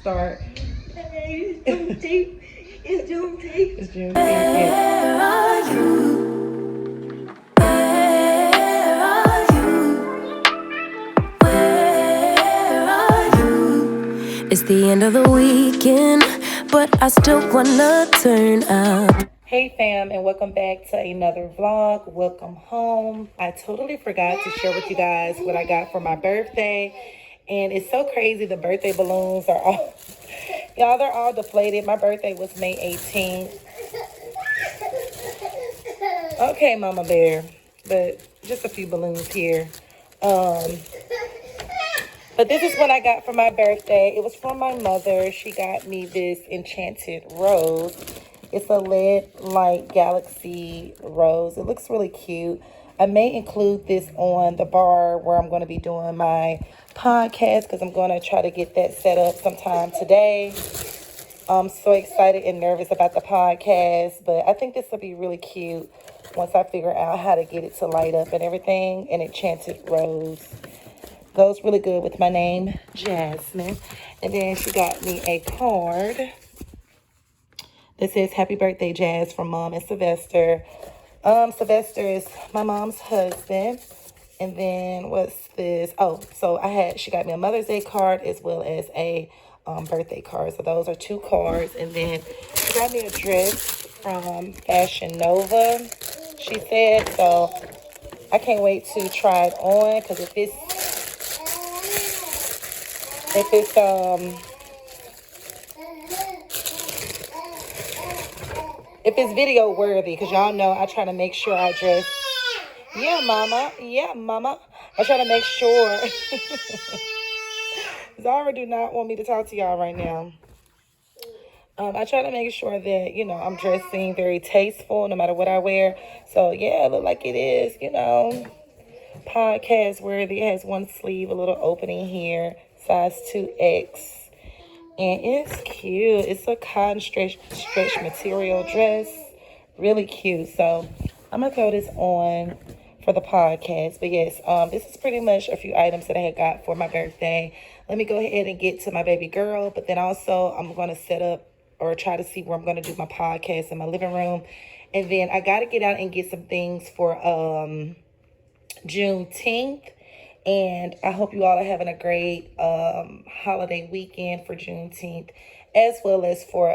start. It's Juneteenth. It's Juneteenth. It's Juneteenth. Yeah. Where are you? Where are you? Where are you? It's the end of the weekend, but I still wanna turn up. Hey fam, and welcome back to another vlog. Welcome home. I totally forgot to share with you guys what I got for my birthday. And it's so crazy, the birthday balloons are all, y'all, they're all deflated. My birthday was May 18th. Okay, Mama Bear, but just a few balloons here. But this is what I got for my birthday. It was from my mother. She got me this enchanted rose. It's a LED light galaxy rose. It looks really cute. I may include this on the bar where I'm going to be doing my podcast because I'm going to try to get that set up sometime today. I'm so excited and nervous about the podcast, but I think this will be really cute once I figure out how to get it to light up and everything. An enchanted rose goes really good with my name, Jasmine. And then she got me a card that says, "Happy birthday, Jazz," from Mom and Sylvester. Sylvester is my mom's husband. And then what's this? Oh, so she got me a Mother's Day card as well as a birthday card. So those are two cards. And then she got me a dress from Fashion Nova, she said. So I can't wait to try it on because if it's video worthy, because y'all know I try to make sure I dress. Yeah, mama. Yeah, mama. I try to make sure. Zara do not want me to talk to y'all right now. I try to make sure that, I'm dressing very tasteful no matter what I wear. So, yeah, it look like it is, podcast worthy. It has one sleeve, a little opening here, size 2X. And it's cute. It's a cotton stretch material dress. Really cute. So I'm going to throw this on for the podcast. But yes, this is pretty much a few items that I had got for my birthday. Let me go ahead and get to my baby girl. But then also I'm going to set up or try to see where I'm going to do my podcast in my living room. And then I got to get out and get some things for Juneteenth. And I hope you all are having a great holiday weekend for Juneteenth, as well as for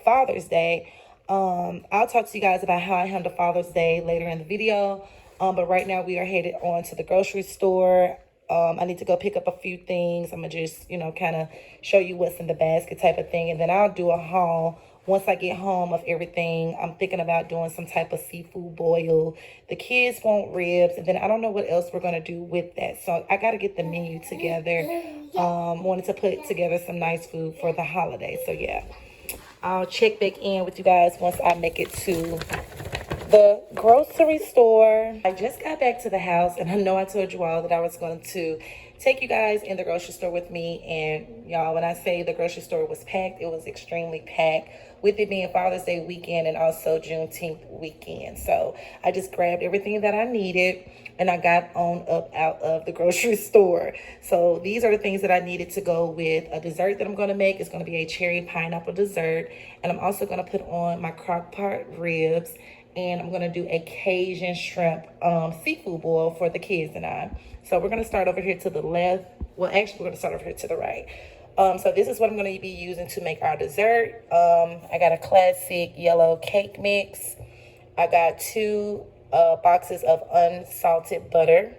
Father's Day. I'll talk to you guys about how I handle Father's Day later in the video. But right now we are headed on to the grocery store. I need to go pick up a few things. I'm going to just, kind of show you what's in the basket type of thing. And then I'll do a haul once I get home of everything. I'm thinking about doing some type of seafood boil. The kids want ribs. And then I don't know what else we're going to do with that. So I got to get the menu together. Wanted to put together some nice food for the holiday. So yeah, I'll check back in with you guys once I make it to the grocery store. I just got back to the house, and I know I told you all that I was going to take you guys in the grocery store with me. And y'all, when I say the grocery store was packed, it was extremely packed, with it being Father's Day weekend and also Juneteenth weekend. So I just grabbed everything that I needed and I got on up out of the grocery store. So these are the things that I needed to go with a dessert that I'm going to make. It's going to be a cherry pineapple dessert. And I'm also going to put on my crock pot ribs. And I'm going to do a Cajun shrimp seafood boil for the kids and I. So we're going to start over here to the left. Well, actually, we're going to start over here to the right. So this is what I'm going to be using to make our dessert. I got a classic yellow cake mix. I got 2 boxes of unsalted butter.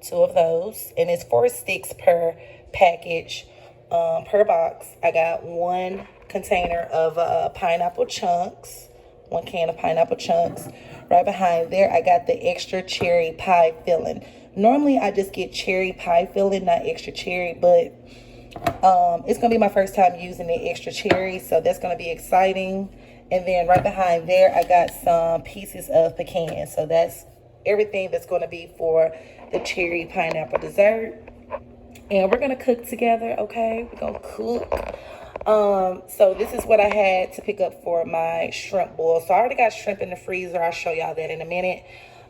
2 of those. And it's 4 sticks per package, per box. I got 1 container of pineapple chunks. 1 can of pineapple chunks. Right behind there, I got the extra cherry pie filling. Normally, I just get cherry pie filling, not extra cherry, but it's going to be my first time using the extra cherry, so that's going to be exciting. And then right behind there, I got some pieces of pecan. So that's everything that's going to be for the cherry pineapple dessert. And we're going to cook together, okay? We're going to cook. So this is what I had to pick up for my shrimp boil. So I already got shrimp in the freezer. I'll show y'all that in a minute.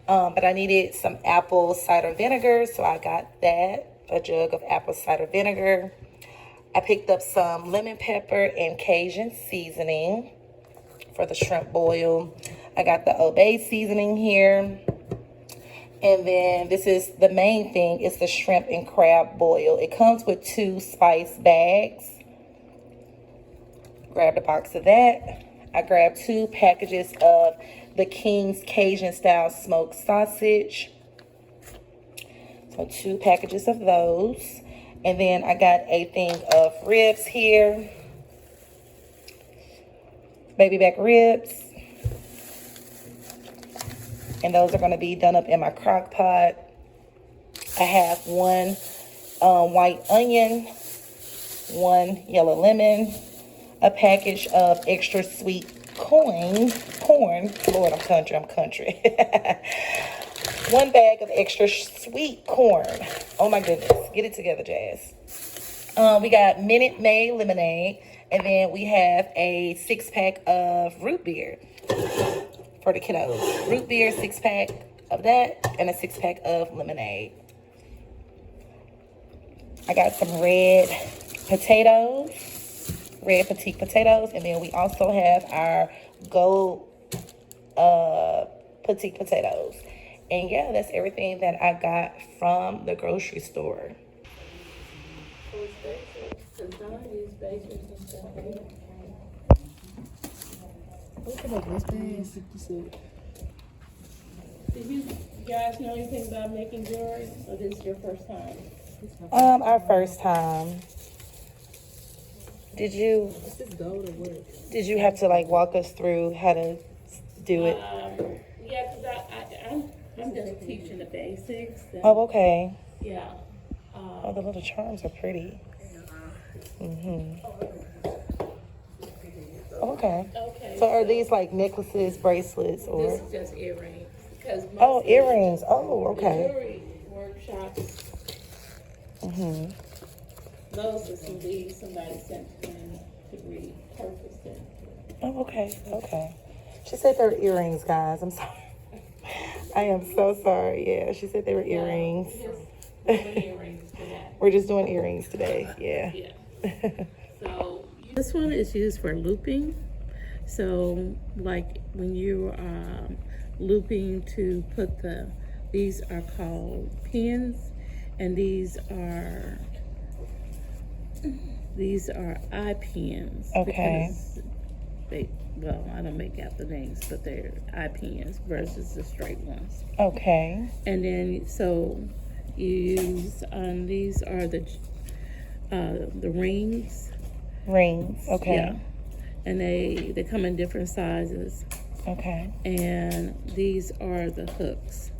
But I needed some apple cider vinegar, so I got that, a jug of apple cider vinegar. I picked up some lemon pepper and Cajun seasoning for the shrimp boil. I got the Obey seasoning here. And then this is the main thing. It's the shrimp and crab boil. It comes with 2 spice bags. Grabbed a box of that. I grabbed 2 packages of the King's Cajun style smoked sausage. So 2 packages of those. And then I got a thing of ribs here. Baby back ribs. And those are going to be done up in my crock pot. I have 1 white onion, 1 yellow lemon, a package of extra sweet corn. Lord, I'm country. 1 bag of extra sweet corn. Oh my goodness. Get it together, Jazz. We got Minute Maid lemonade. And then we have a 6-pack of root beer for the kiddos. Root beer, 6-pack of that, and a 6-pack of lemonade. I got some red potatoes, red petite potatoes, and then we also have our gold petite potatoes. And yeah, that's everything that I got from the grocery store. Did you guys know anything about making jewelry, or this is your first time? Our first time. Did you have to like walk us through how to do it? Yeah, because I'm just teaching the basics. And, Oh, okay. yeah. Oh, the little charms are pretty. Okay. Okay. So are these like necklaces, bracelets, or? This is just earrings. Because Oh, earrings. Oh, okay. jewelry workshops, those are some beads somebody sent in to repurpose it. Oh, okay. Okay. She said they were earrings, guys. I'm sorry. I am so sorry. Yeah, she said they were earrings. Just earrings for that. We're just doing earrings today. Yeah. Yeah. So this one is used for looping. So like when you are looping to put these are called pins, and these are eye pins. Okay. Because I don't make out the names, but they're eye pins versus the straight ones. Okay. And then so you use these are the rings. Rings. Okay. Yeah. And they come in different sizes. Okay. And these are the hooks.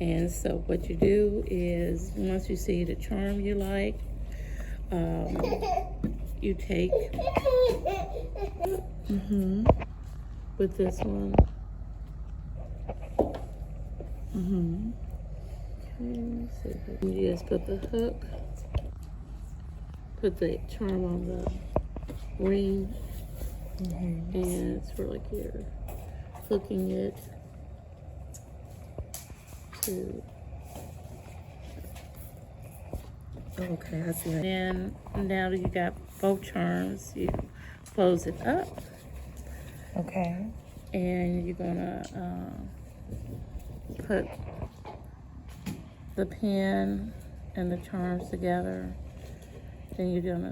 And so what you do is once you see the charm you like, you take with this one. Okay, so you just put the hook, put the charm on the ring, and it's for like you're hooking it to. Okay, I see that. And now that you got both charms, you close it up, Okay. and you're gonna put the pin and the charms together. Then you're gonna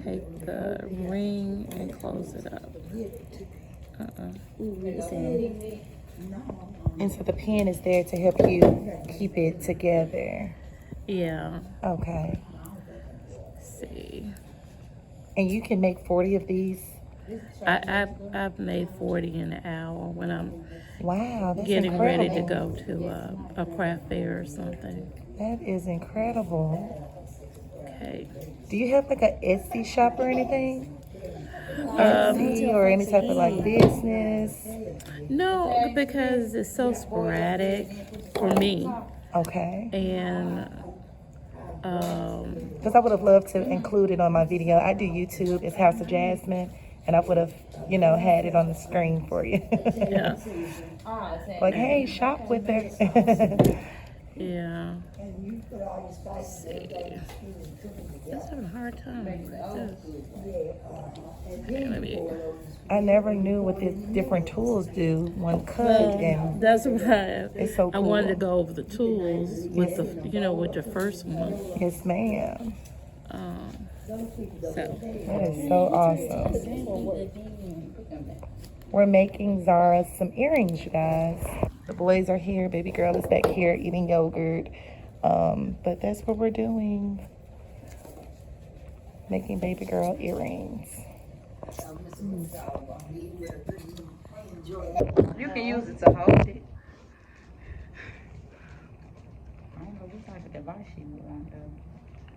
take the ring and close it up. And so the pin is there to help you keep it together. Yeah. Okay. Let's see. And you can make 40 of these? I've made 40 in an hour when I'm Wow, that's getting incredible. ready to go to a craft fair or something. That is incredible. Okay. Do you have like a Etsy shop or anything? Etsy or any type of like business? No, because it's so sporadic for me. Okay. And Because I would have loved to include it on my video. I do YouTube. It's House of Jasmine. And I would have, had it on the screen for you. yeah. Like, hey, shop with her. Yeah. Let's see. Just having a hard time with this. Okay, let me. I never knew what the different tools do. One cut and That's why it's so I cool. wanted to go over the tools with the, with your first one. Yes, ma'am. So That is so awesome. We're making Zara some earrings, you guys. The boys are here. Baby girl is back here eating yogurt. But that's what we're doing. Making baby girl earrings. You can use it to hold it. I don't know what type of device you would want though.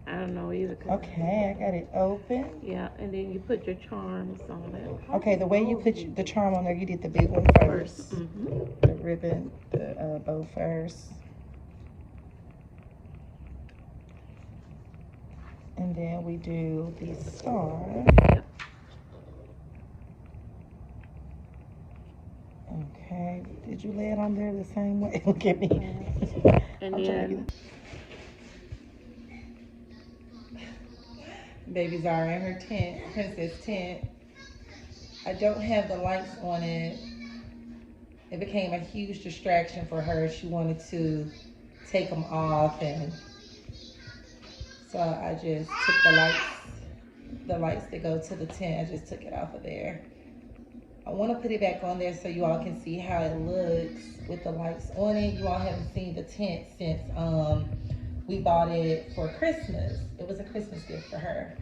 I don't know either. Okay, I got it open. Yeah, and then you put your charms on it. Okay, the way you put the charm on there, you did the big one first. The ribbon, the bow first. And then we do the star. Okay, did you lay it on there the same way? Look at me. And then Baby Zara in her tent, princess tent. I don't have the lights on it. It became a huge distraction for her. She wanted to take them off, and so I just took the lights that go to the tent, I just took it off of there. I want to put it back on there so you all can see how it looks with the lights on it. You all haven't seen the tent since we bought it for Christmas. It was a Christmas gift for her.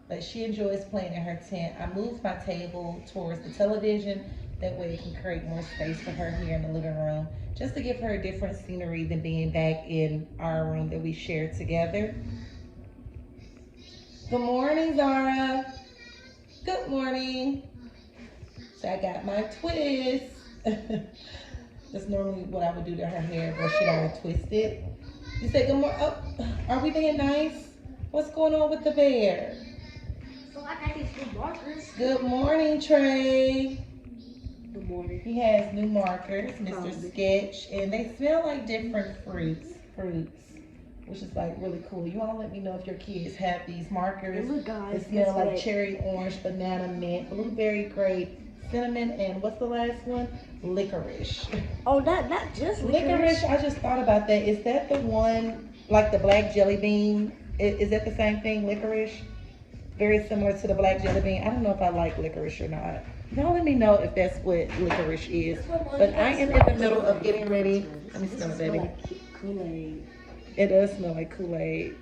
But she enjoys playing in her tent. I moved my table towards the television. That way it can create more space for her here in the living room. Just to give her a different scenery than being back in our room that we share together. Good morning, Zara. Good morning. So I got my twist. That's normally what I would do to her hair, but she don't twist it. You say good morning. Oh, are we being nice? What's going on with the bear? So I got these new markers. Good morning, Trey. Good morning. He has new markers, Mr. Sketch, and they smell like different fruits, which is like really cool. You all let me know if your kids have these markers. Look, guys, They smell like right. cherry, orange, banana, mint, blueberry, grape, cinnamon, and what's the last one? Licorice. Oh, not just Licorice, I just thought about that. Is that the one, like the black jelly bean? Is that the same thing, licorice? Very similar to the black jelly bean. I don't know if I like licorice or not. Y'all let me know if that's what licorice is. But I am in the middle of getting ready. Let me smell it, baby. Kool-Aid. It does smell like Kool-Aid.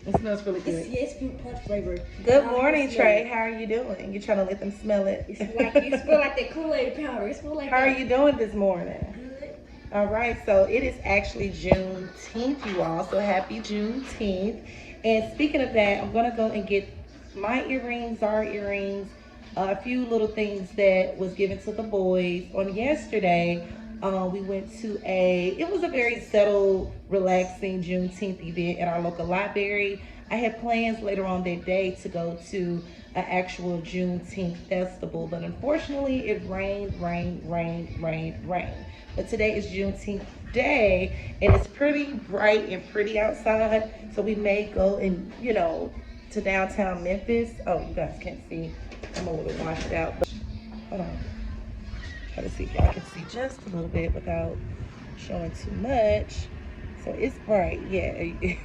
It smells really good. It's fruit punch flavor. Good morning, Trey. How are you doing? You trying to let them smell it? It smell like that Kool-Aid powder. It smell like How are that. you doing this morning? Good. All right, so it is actually Juneteenth, you all. So happy Juneteenth. And speaking of that, I'm going to go and get my earrings, our earrings, a few little things that was given to the boys. On yesterday, we went to it was a very settled, relaxing Juneteenth event at our local library. I had plans later on that day to go to an actual Juneteenth festival, but unfortunately it rained. But today is Juneteenth day, and it's pretty bright and pretty outside, so we may go and, to downtown Memphis. Oh, you guys can't see. I'm a little washed out, but hold on. Try to see if y'all can see just a little bit without showing too much. So it's bright, yeah.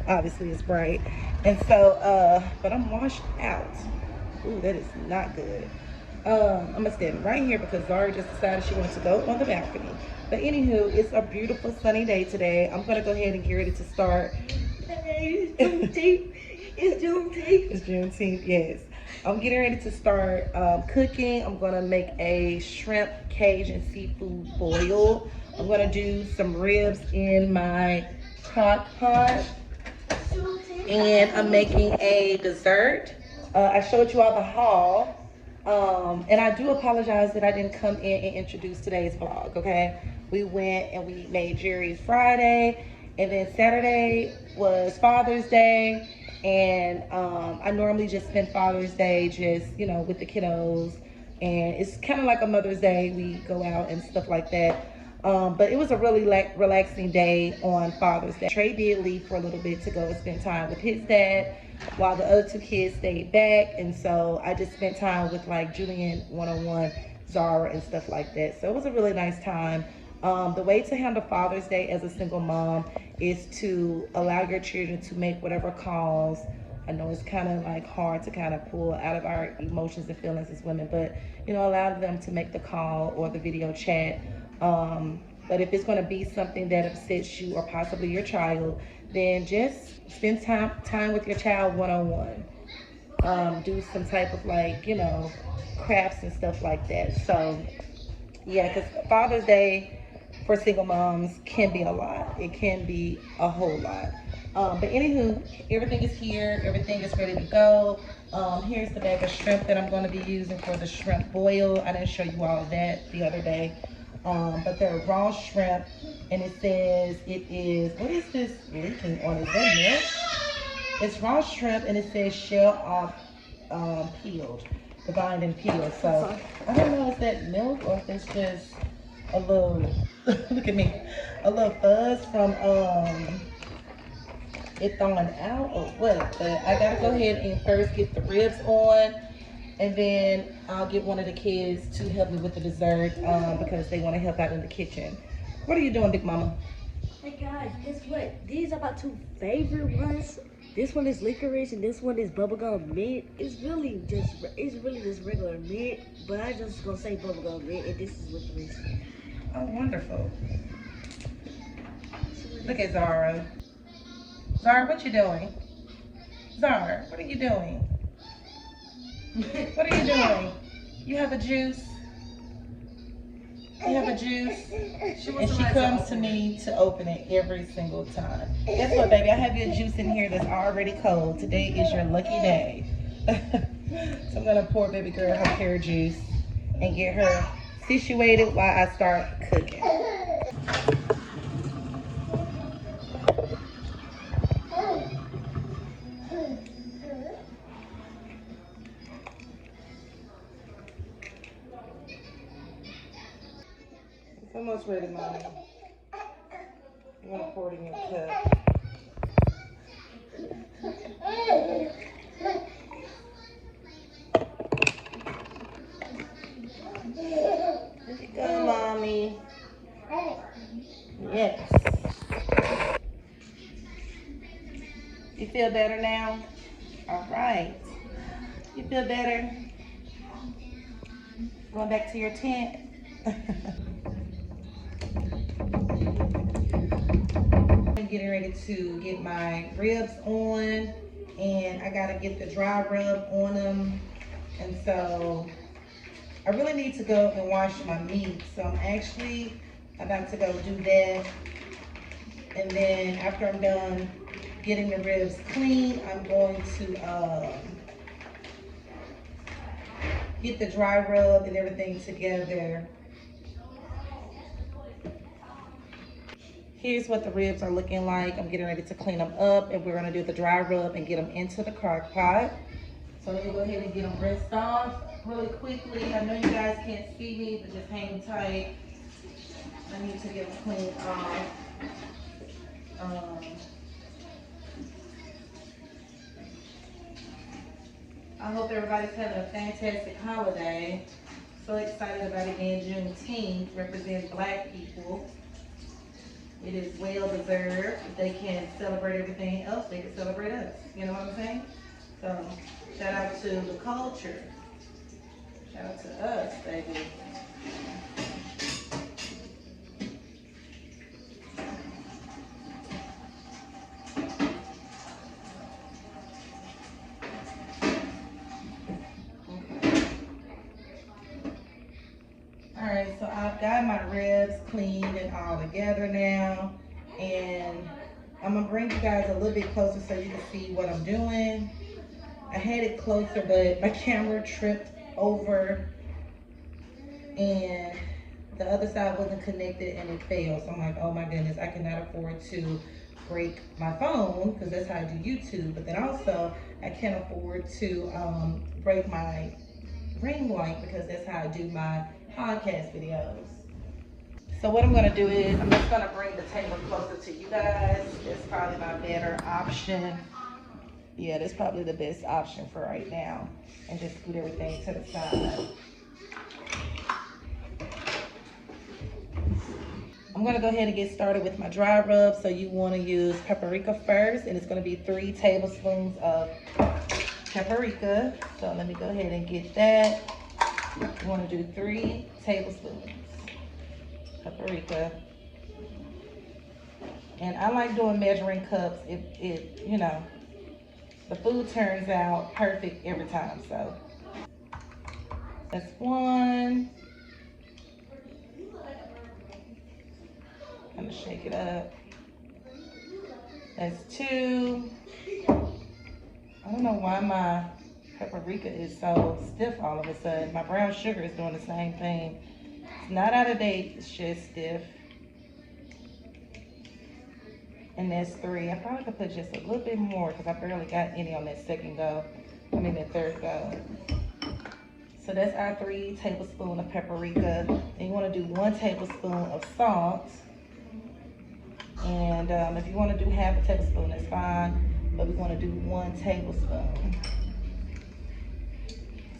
Obviously it's bright. And so, but I'm washed out. Ooh, that is not good. I'm gonna stand right here because Zara just decided she wants to go on the balcony. But anywho, it's a beautiful sunny day today. I'm gonna go ahead and get ready to start. It's Juneteenth. It's Juneteenth. It's Juneteenth, yes. I'm getting ready to start cooking. I'm gonna make a shrimp Cajun seafood boil. I'm gonna do some ribs in my crock pot. And I'm making a dessert. I showed you all the haul. And I do apologize that I didn't come in and introduce today's vlog, okay? We went and we made Jerry's Friday, and then Saturday was Father's Day. And I normally just spend Father's Day just, with the kiddos. And it's kind of like a Mother's Day. We go out and stuff like that. But it was a really relaxing day on Father's Day. Trey did leave for a little bit to go and spend time with his dad while the other two kids stayed back. And so I just spent time with like Julian one-on-one, Zara, and stuff like that. So it was a really nice time. The way to handle Father's Day as a single mom is to allow your children to make whatever calls. I know it's kind of like hard to kind of pull out of our emotions and feelings as women, but you know, allow them to make the call or the video chat. But if it's going to be something that upsets you or possibly your child, then just spend time with your child one-on-one. Do some type of like, you know, crafts and stuff like that. So yeah, because Father's Day for single moms can be a lot. It can be a whole lot. But anywho, everything is here. Everything is ready to go. Here's the bag of shrimp that I'm going to be using for the shrimp boil. I didn't show you all of that the other day. But they're raw shrimp, and it says it is, what is this leaking on? Is that milk? It's raw shrimp, and it says shell off peeled, divined and peeled. So I don't know if that milk or if it's just a little, look at me, a little fuzz from it thawing out or what. But I gotta go ahead and first get the ribs on, and then I'll get one of the kids to help me with the dessert because they want to help out in the kitchen. What are you doing, Big Mama? Hey guys, guess what? These are my two favorite ones. This one is licorice and this one is bubblegum mint. It's really just regular mint, but I just gonna say bubblegum mint, and this is licorice. Oh, wonderful. Look at Zara. Zara, what you doing? Zara, what are you doing? What are you doing? You have a juice? You have a juice? And she comes to me to open it every single time. Guess what, baby? I have your juice in here that's already cold. Today is your lucky day. So I'm gonna pour baby girl her pear juice and get her situated while I start cooking. It's almost ready, Mommy. I'm gonna pour it in your cup. There you go, Mommy. Yes. You feel better now? All right. You feel better? Going back to your tent? I'm getting ready to get my ribs on, and I gotta get the dry rub on them. And so I really need to go and wash my meat. So I'm actually about to go do that. And then after I'm done getting the ribs clean, I'm going to get the dry rub and everything together. Here's what the ribs are looking like. I'm getting ready to clean them up, and we're gonna do the dry rub and get them into the crock pot. So let me go ahead and get them rinsed off really quickly. I know you guys can't see me, but just hang tight. I need to get them cleaned off. I hope everybody's having a fantastic holiday. So excited about it being Juneteenth, represents Black people. It is well deserved. If they can celebrate everything else, they can celebrate us. You know what I'm saying? So shout out to the culture. Shout out to us, baby. Alright, so I've got my ribs cleaned and all together now, and I'm gonna bring you guys a little bit closer so you can see what I'm doing. I had it closer, but my camera tripped over and the other side wasn't connected and it failed. So I'm like, oh my goodness, I cannot afford to break my phone because that's how I do YouTube. But then also I can't afford to break my ring light because that's how I do my podcast videos. So what I'm gonna do is, I'm just gonna bring the table closer to you guys. It's probably my better option. Yeah, that's probably the best option for right now. And just scoot everything to the side. I'm gonna go ahead and get started with my dry rub. So you wanna use paprika first, and it's gonna be 3 tablespoons of paprika. So let me go ahead and get that. You wanna do 3 tablespoons paprika. And I like doing measuring cups. It you know, the food turns out perfect every time. So that's 1. Kind of shake it up. That's 2. I don't know why my paprika is so stiff all of a sudden. My brown sugar is doing the same thing. It's not out of date, it's just stiff. And that's 3. I probably could put just a little bit more because I barely got any on that second go. I mean that third go. So that's our 3 tablespoons of paprika. And you want to do 1 tablespoon of salt. And if you want to do half a tablespoon, that's fine. But we want to do 1 tablespoon.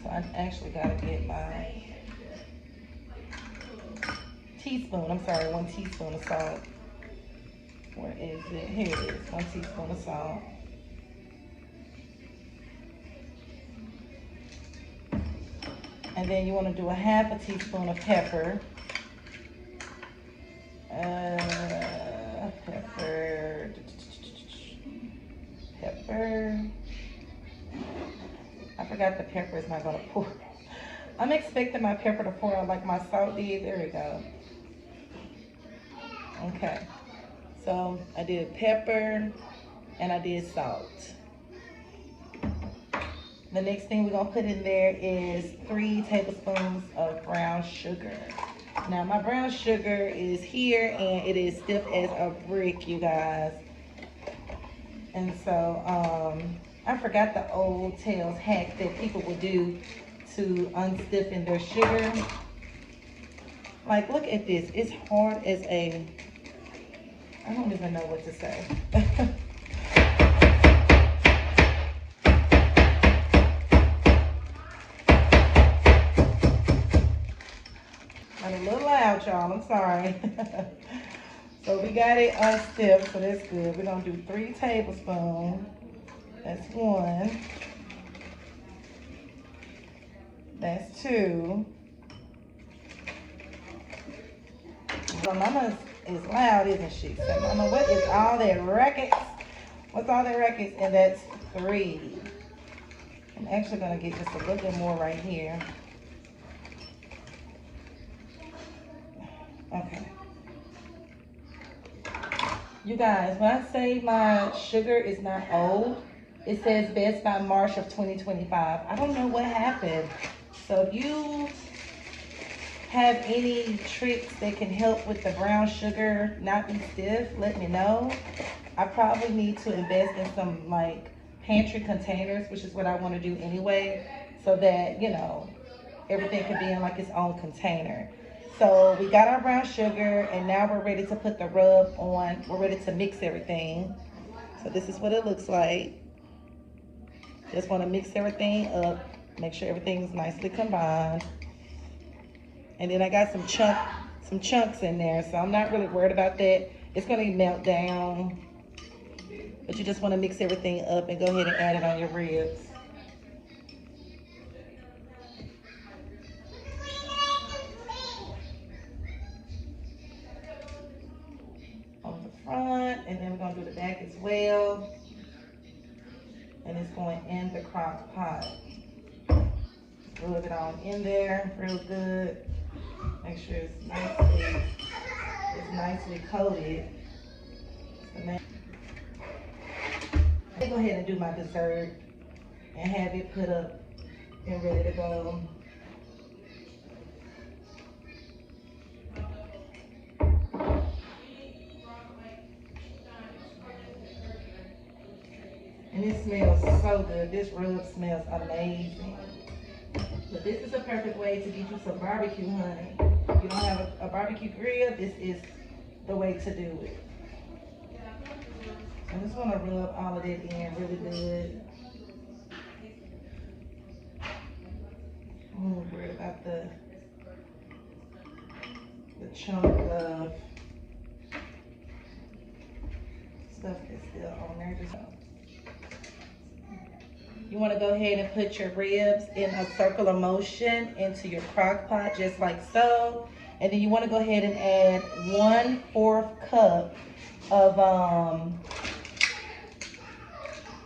So I actually got to get my teaspoon. I'm sorry, 1 teaspoon of salt. Where is it? Here it is, 1 teaspoon of salt. And then you want to do a half a teaspoon of pepper. Pepper. I forgot the pepper is not going to pour. I'm expecting my pepper to pour out like my salt did. There we go. Okay. So I did pepper and I did salt. The next thing we're gonna put in there is 3 tablespoons of brown sugar. Now my brown sugar is here and it is stiff as a brick, you guys. And so I forgot the old tales hack that people would do to unstiffen their sugar. Like, look at this, it's hard as a, I don't even know what to say. I'm a little loud, y'all, I'm sorry. So we got it unstiffed, so that's good. We're gonna do 3 tablespoons. That's 1. That's 2. So Mama is loud, isn't she? So Mama, what is all that racket? What's all that racket? And that's 3. I'm actually gonna get just a little bit more right here. Okay. You guys, when I say my sugar is not old, it says best by March of 2025. I don't know what happened. So if you have any tricks that can help with the brown sugar not be stiff, let me know. I probably need to invest in some like pantry containers, which is what I want to do anyway, so that, you know, everything can be in like its own container. So we got our brown sugar and now we're ready to put the rub on. We're ready to mix everything. So this is what it looks like. Just want to mix everything up, make sure everything's nicely combined. And then I got some chunks in there, so I'm not really worried about that. It's going to melt down, but you just want to mix everything up and go ahead and add it on your ribs. On the front, and then we're going to do the back as well. And it's going in the crock pot. Rub it on in there real good. Make sure it's nicely coated. So now, I'm gonna go ahead and do my dessert and have it put up and ready to go. And it smells so good. This rub smells amazing. But this is a perfect way to get you some barbecue, honey. If you don't have a barbecue grill, this is the way to do it. I just want to rub all of it in really good. I'm worried about the chunk of stuff that's still on there. You want to go ahead and put your ribs in a circular motion into your crock pot, just like so. And then you want to go ahead and add 1/4 cup of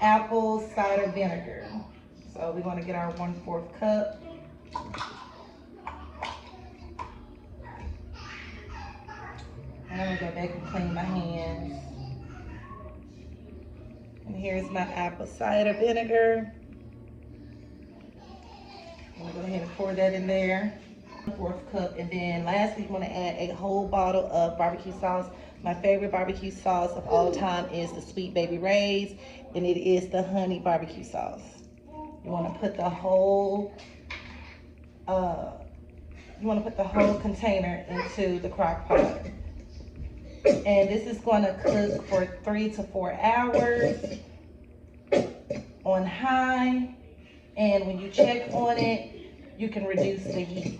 apple cider vinegar. So we want to get our 1/4 cup. I'm gonna go back and clean my hands. And here's my apple cider vinegar. I'm gonna go ahead and pour that in there. 1/4 cup. And then lastly, you wanna add a whole bottle of barbecue sauce. My favorite barbecue sauce of all time is the Sweet Baby Ray's, and it is the honey barbecue sauce. You wanna put the whole, container into the crock pot. And this is gonna cook for 3 to 4 hours on high. And when you check on it, you can reduce the heat.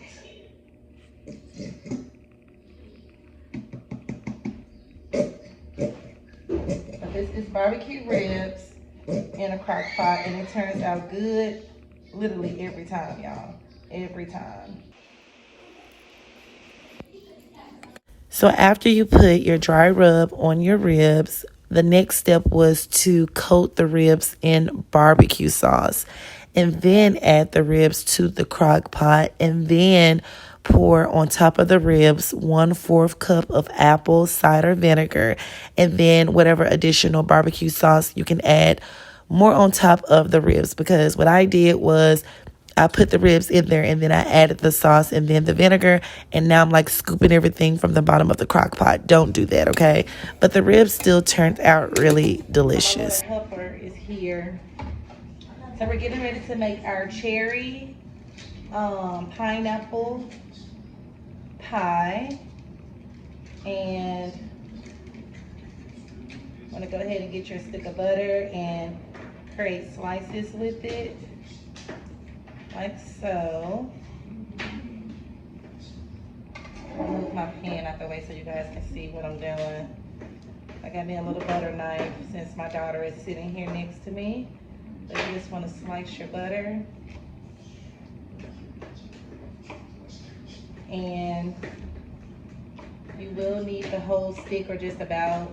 But this is barbecue ribs in a crock pot, and it turns out good literally every time, y'all. Every time. So after you put your dry rub on your ribs, the next step was to coat the ribs in barbecue sauce and then add the ribs to the crock pot and then pour on top of the ribs 1/4 cup of apple cider vinegar and then whatever additional barbecue sauce you can add more on top of the ribs, because what I did was I put the ribs in there and then I added the sauce and then the vinegar, and now I'm like scooping everything from the bottom of the crock pot. Don't do that, okay? But the ribs still turned out really delicious. My pepper is here. So we're getting ready to make our cherry pineapple pie. And I'm gonna go ahead and get your stick of butter and create slices with it. Like so. I'll move my pan out the way so you guys can see what I'm doing. I got me a little butter knife since my daughter is sitting here next to me. So you just want to slice your butter. And you will need the whole stick or just about,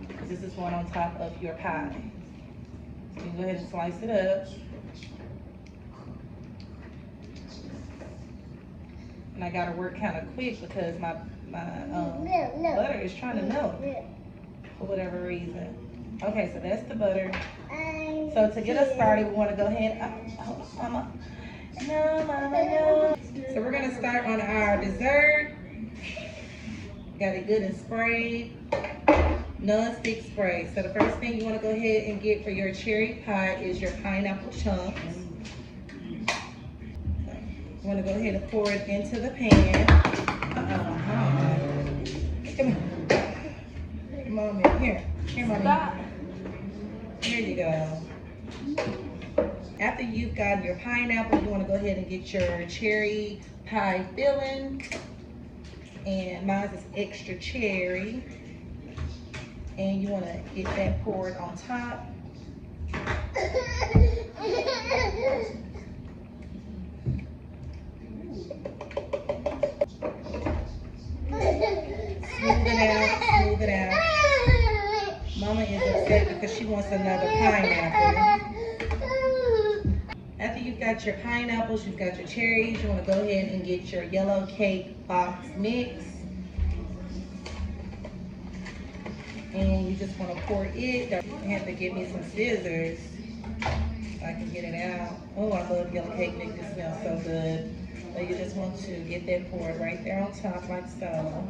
because this is going on top of your pie. So you go ahead and slice it up. And I gotta work kind of quick because my butter is trying to melt for whatever reason. Okay, so that's the butter. So to get us started, we want to go ahead. Oh, mama. No, mama, no. So we're gonna start on our dessert. Got it good and sprayed. Non-stick spray. So the first thing you want to go ahead and get for your cherry pie is your pineapple chunks. You want to go ahead and pour it into the pan. Come here. Mommy, here. Here, mommy. Here you go. After you've got your pineapple, you want to go ahead and get your cherry pie filling. And mine is extra cherry. And you want to get that poured on top. Smooth it out. Mama is upset because she wants another pineapple. After you've got your pineapples, you've got your cherries, you want to go ahead and get your yellow cake box mix. And you just want to pour it. I have to get me some scissors so I can get it out. Oh, I love yellow cake mix. It smells so good. So you just want to get that poured right there on top like so.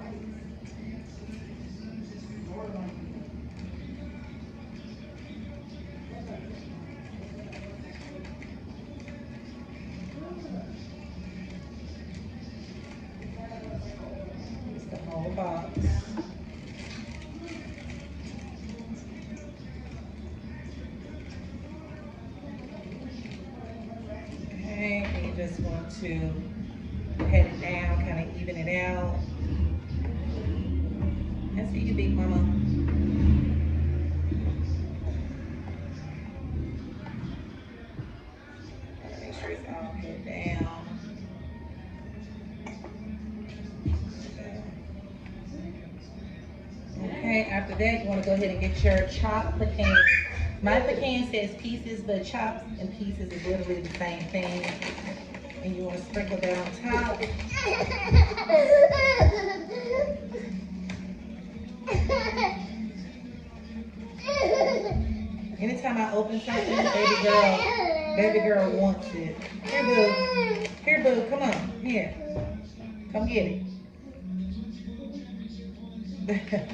just want to pat it down, kind of even it out. That's for you, big mama. Make sure it's all put down. Okay, after that, you want to go ahead and get your chopped pecans. My pecan says pieces, but chopped and pieces is literally the same thing. And you want to sprinkle that on top. Anytime I open something, baby girl wants it. Here, boo, come on, here. Come get it.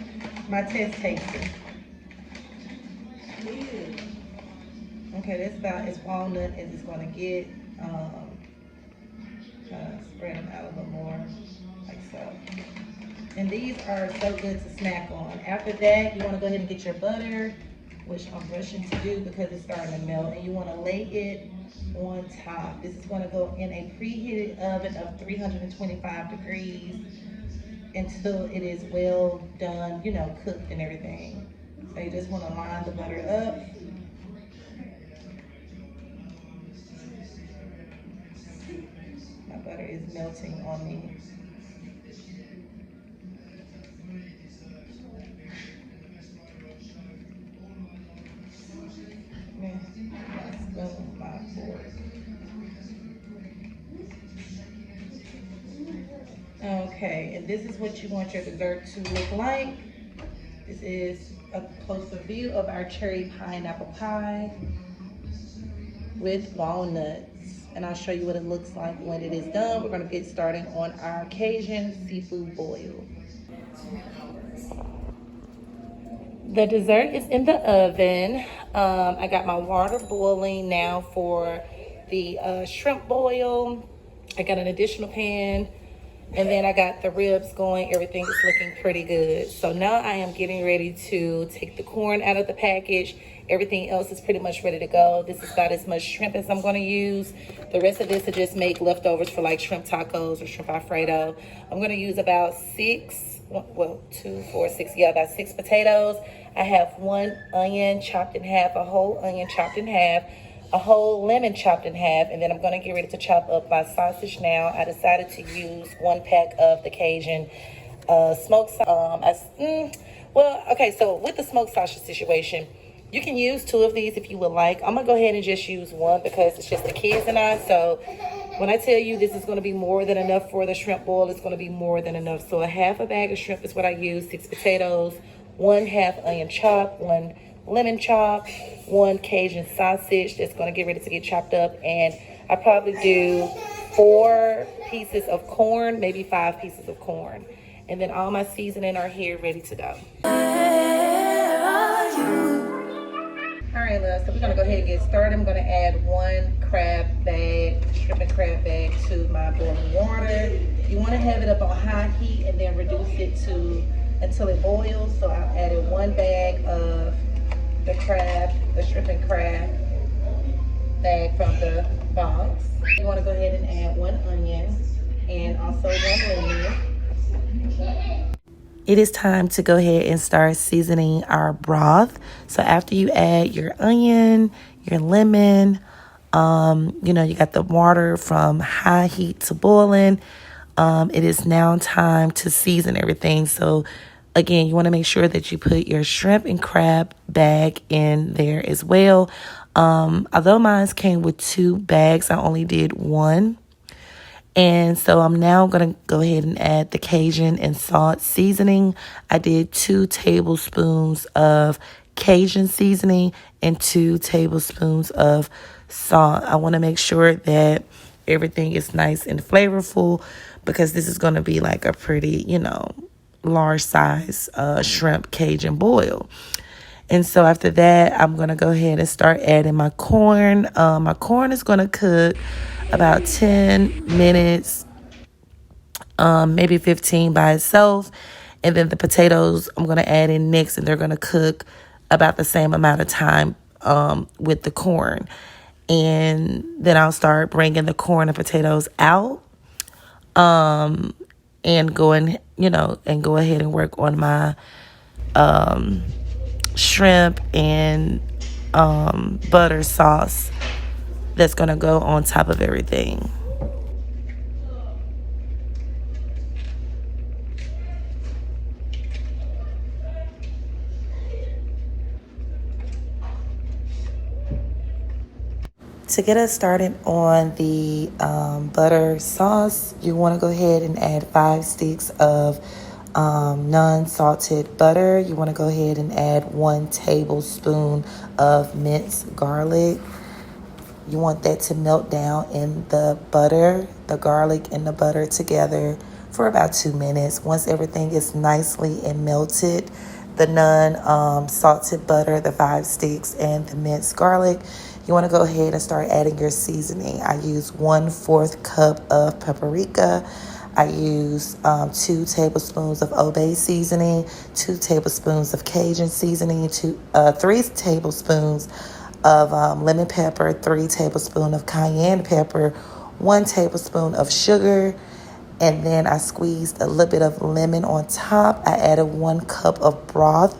My test taker. Okay, that's about as walnut as it's gonna get. Spread them out a little more, like so. And these are so good to snack on. After that, you wanna go ahead and get your butter, which I'm rushing to do because it's starting to melt, and you wanna lay it on top. This is gonna go in a preheated oven of 325 degrees until it is well done, you know, cooked and everything. So you just wanna line the butter up. My butter is melting on me. My fork. Okay, and this is what you want your dessert to look like. This is a closer view of our cherry pineapple pie with walnuts. And I'll show you what it looks like when it is done. We're gonna get started on our Cajun seafood boil. The dessert is in the oven. I got my water boiling now for the shrimp boil. I got an additional pan, and then I got the ribs going. Everything is looking pretty good. So now I am getting ready to take the corn out of the package. Everything else is pretty much ready to go. This is about as much shrimp as I'm gonna use. The rest of this to just make leftovers for like shrimp tacos or shrimp Alfredo. I'm gonna use about about 6 potatoes. I have 1 onion chopped in half, a whole onion chopped in half, a whole lemon chopped in half, and then I'm gonna get ready to chop up my sausage now. I decided to use 1 pack of the Cajun smoked sausage. So with the smoked sausage situation, you can use 2 of these if you would like. I'm gonna go ahead and just use 1 because it's just the kids and I. So when I tell you this is gonna be more than enough for the shrimp boil, it's gonna be more than enough. So a half a bag of shrimp is what I use, 6 potatoes, 1 half onion chop, 1 lemon chop, 1 Cajun sausage that's gonna get ready to get chopped up, and I probably do 4 pieces of corn, maybe 5 pieces of corn. And then all my seasoning are here ready to go. All right, love, so we're gonna go ahead and get started. I'm gonna add 1 shrimp and crab bag to my boiling water. You wanna have it up on high heat and then reduce it until it boils. So I've added 1 bag of the shrimp and crab bag from the box. You wanna go ahead and add 1 onion and also 1 lemon. It is time to go ahead and start seasoning our broth. So after you add your onion, your lemon, you got the water from high heat to boiling. It is now time to season everything. So again, you want to make sure that you put your shrimp and crab bag in there as well. Although mine came with 2 bags, I only did 1. And so I'm now going to go ahead and add the Cajun and salt seasoning. I did 2 tablespoons of Cajun seasoning and 2 tablespoons of salt. I want to make sure that everything is nice and flavorful because this is going to be like a pretty, large size shrimp Cajun boil. And so after that, I'm going to go ahead and start adding my corn. My corn is going to cook about 10 minutes, maybe 15 by itself. And then the potatoes I'm going to add in next, and they're going to cook about the same amount of time with the corn. and then I'll start bringing the corn and potatoes out, and go ahead and work on my shrimp and butter sauce that's gonna go on top of everything. To get us started on the butter sauce, you want to go ahead and add 5 sticks of non-salted butter. You want to go ahead and add 1 tablespoon of minced garlic. You want that to melt down in the butter, the garlic and the butter together for about 2 minutes. Once everything is nicely and melted, the non-salted butter, the 5 sticks, and the minced garlic, you want to go ahead and start adding your seasoning. I use 1/4 cup of paprika. I use 2 tablespoons of Obey seasoning, 2 tablespoons of Cajun seasoning, 3 tablespoons of lemon pepper, 3 tablespoons of cayenne pepper, 1 tablespoon of sugar, and then I squeezed a little bit of lemon on top. I added 1 cup of broth.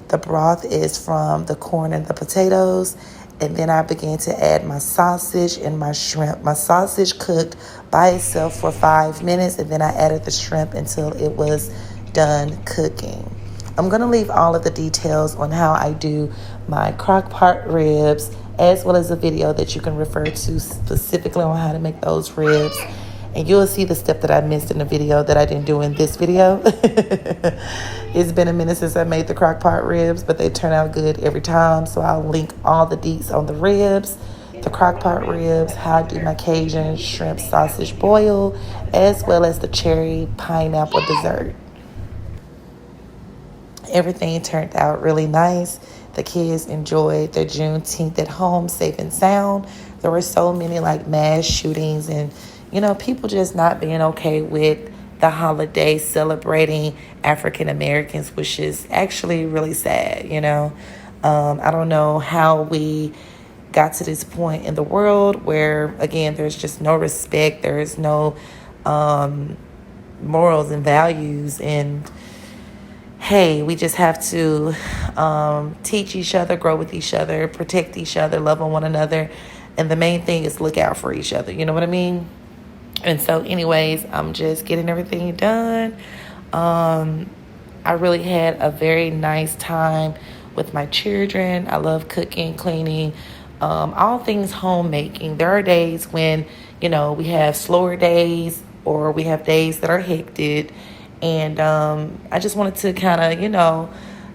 The broth is from the corn and the potatoes. And then I began to add my sausage and my shrimp. My sausage cooked by itself for 5 minutes, and then I added the shrimp until it was done cooking. I'm going to leave all of the details on how I do my crock pot ribs, as well as a video that you can refer to specifically on how to make those ribs. And you'll see the step that I missed in the video that I didn't do in this video. It's been a minute since I made the crock pot ribs, but they turn out good every time. So I'll link all the deets on the ribs, the crock pot ribs, how I do my Cajun shrimp sausage boil, as well as the cherry pineapple dessert. Everything turned out really nice. The kids enjoyed their Juneteenth at home, safe and sound. There were so many mass shootings and people just not being okay with the holiday celebrating African Americans, which is actually really sad, I don't know how we got to this point in the world where, again, there's just no respect. There is no morals and values. And, hey, we just have to teach each other, grow with each other, protect each other, love on one another. And the main thing is look out for each other. You know what I mean? And so anyways, I'm just getting everything done. I really had a very nice time with my children. I love cooking, cleaning, all things homemaking. There are days when, we have slower days or we have days that are hectic. And I just wanted to kind of,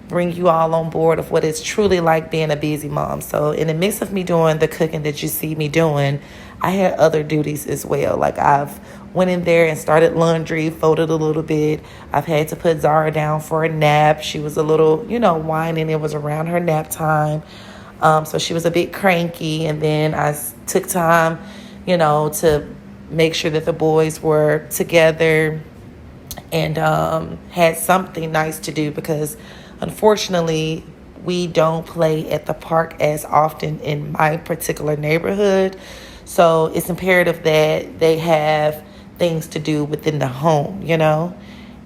bring you all on board of what it's truly like being a busy mom. So in the midst of me doing the cooking that you see me doing, I had other duties as well. I've went in there and started laundry, folded a little bit. I've had to put Zara down for a nap. She was a little, whining. It was around her nap time. So she was a bit cranky. And then I took time, to make sure that the boys were together and had something nice to do because unfortunately, we don't play at the park as often in my particular neighborhood. So it's imperative that they have things to do within the home,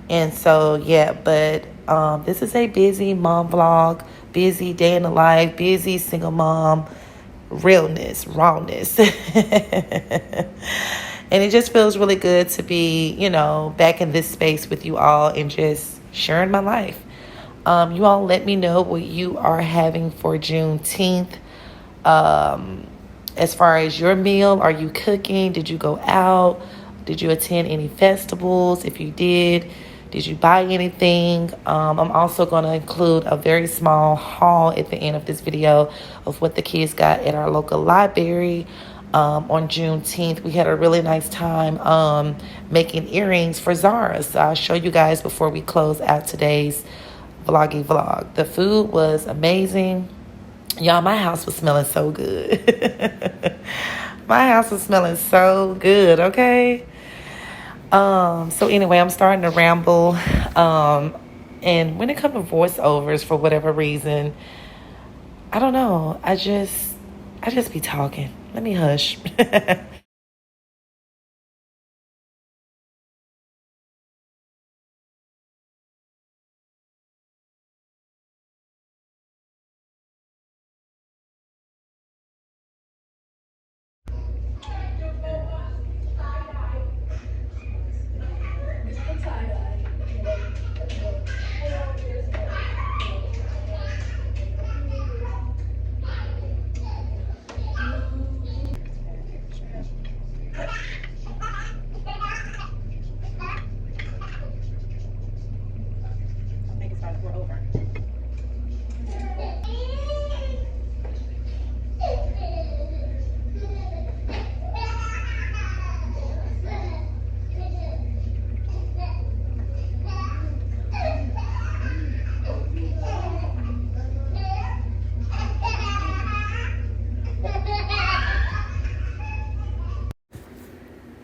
And so, yeah, but this is a busy mom vlog, busy day in the life, busy single mom, realness, rawness. And it just feels really good to be, back in this space with you all and just sharing my life. You all let me know what you are having for Juneteenth. As far as your meal, are you cooking? Did you go out? Did you attend any festivals? If you did you buy anything? I'm also going to include a very small haul at the end of this video of what the kids got at our local library. On Juneteenth, we had a really nice time making earrings for Zara. So I'll show you guys before we close out today's vloggy vlog. The food was amazing. Y'all, my house was smelling so good. My house was smelling so good, okay? So anyway, I'm starting to ramble. And when it comes to voiceovers, for whatever reason, I don't know. I just be talking. Let me hush.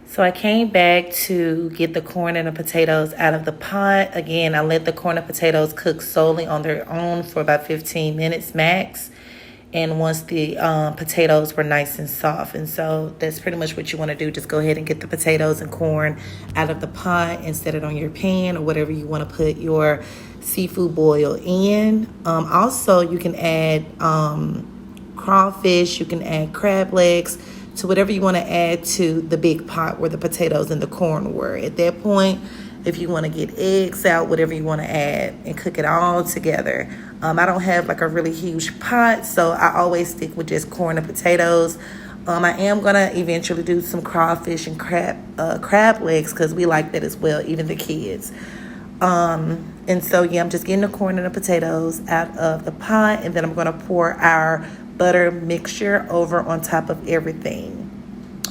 So I came back to get the corn and the potatoes out of the pot. Again, I let the corn and potatoes cook solely on their own for about 15 minutes max. And once the potatoes were nice and soft. And so that's pretty much what you want to do. Just go ahead and get the potatoes and corn out of the pot and set it on your pan or whatever you want to put your seafood boil in. Also, you can add crawfish, you can add crab legs, to whatever you want to add to the big pot where the potatoes and the corn were. At that point, if you want to get eggs out, whatever you want to add and cook it all together. I don't have like a really huge pot, so I always stick with just corn and potatoes. I am going to eventually do some crawfish and crab legs because we like that as well, even the kids. And so, yeah, I'm just getting the corn and the potatoes out of the pot, and then I'm going to pour our butter mixture over on top of everything.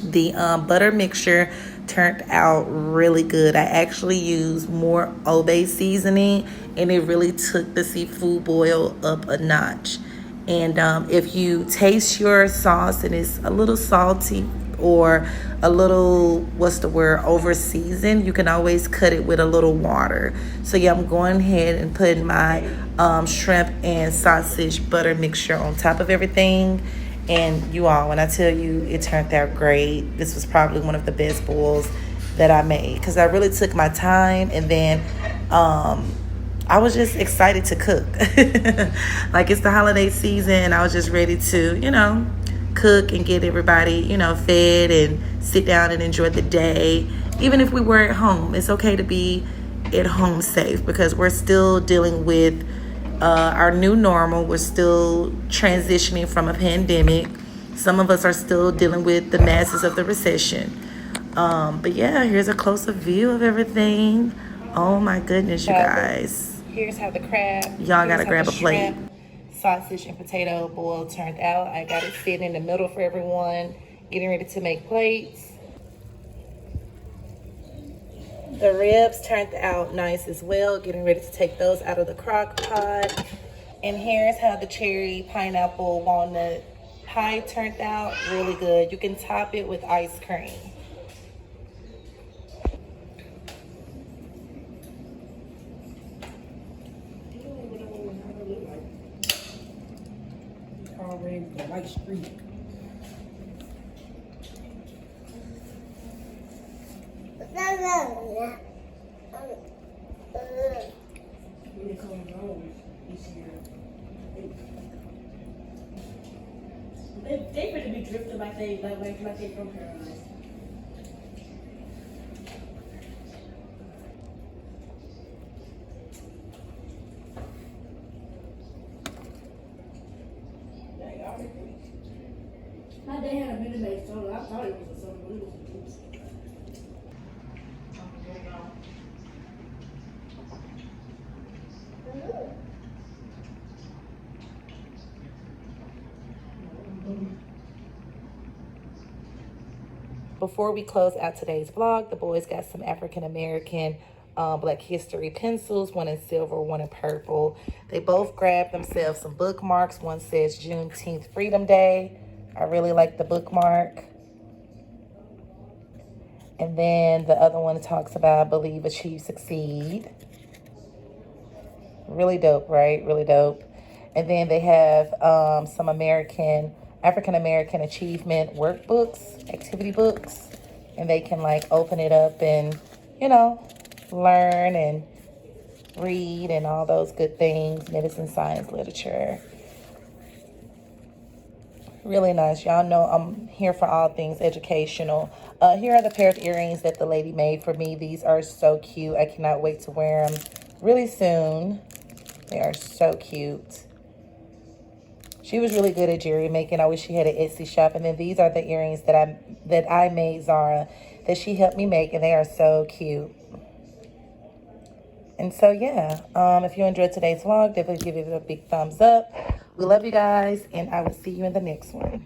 The butter mixture turned out really good. I actually used more Obey seasoning, and it really took the seafood boil up a notch. And if you taste your sauce and it's a little salty or a little, over seasoned, you can always cut it with a little water. So yeah, I'm going ahead and putting my shrimp and sausage butter mixture on top of everything. And you all, when I tell you it turned out great, this was probably one of the best boils that I made because I really took my time, and then I was just excited to cook. Like, it's the holiday season. I was just ready to, cook and get everybody, fed and sit down and enjoy the day. Even if we were at home, it's okay to be at home safe because we're still dealing with our new normal. We're still transitioning from a pandemic. Some of us are still dealing with the masses of the recession. But yeah, here's a closer view of everything. Oh my goodness, you guys. Here's how the crab. Y'all gotta grab a plate. Sausage and potato boil turned out. I got it sitting in the middle for everyone. Getting ready to make plates. The ribs turned out nice as well. Getting ready to take those out of the crock pot. And here's how the cherry pineapple walnut pie turned out. Really good. You can top it with ice cream. Already the white streak. They better be drifting like they from paradise. My dad had a Minute Maid soda. I thought it was a soda, but it was a juice. Before we close out today's vlog, the boys got some African American Black History pencils, one in silver, one in purple. They both grabbed themselves some bookmarks. One says Juneteenth Freedom Day. I really like the bookmark. And then the other one talks about believe, achieve, succeed. Really dope, right? Really dope. And then they have some American African American achievement workbooks, activity books, and they can like open it up and, you know, learn and read and all those good things, medicine, science, literature. Really nice. Y'all know I'm here for all things educational. Here are the pair of earrings that the lady made for me. These are so cute. I cannot wait to wear them really soon. They are so cute. She was really good at jewelry making. I wish she had an Etsy shop. And then these are the earrings that I made Zara, that she helped me make, and they are so cute. And so yeah, if you enjoyed today's vlog, definitely give it a big thumbs up. We love you guys, and I will see you in the next one.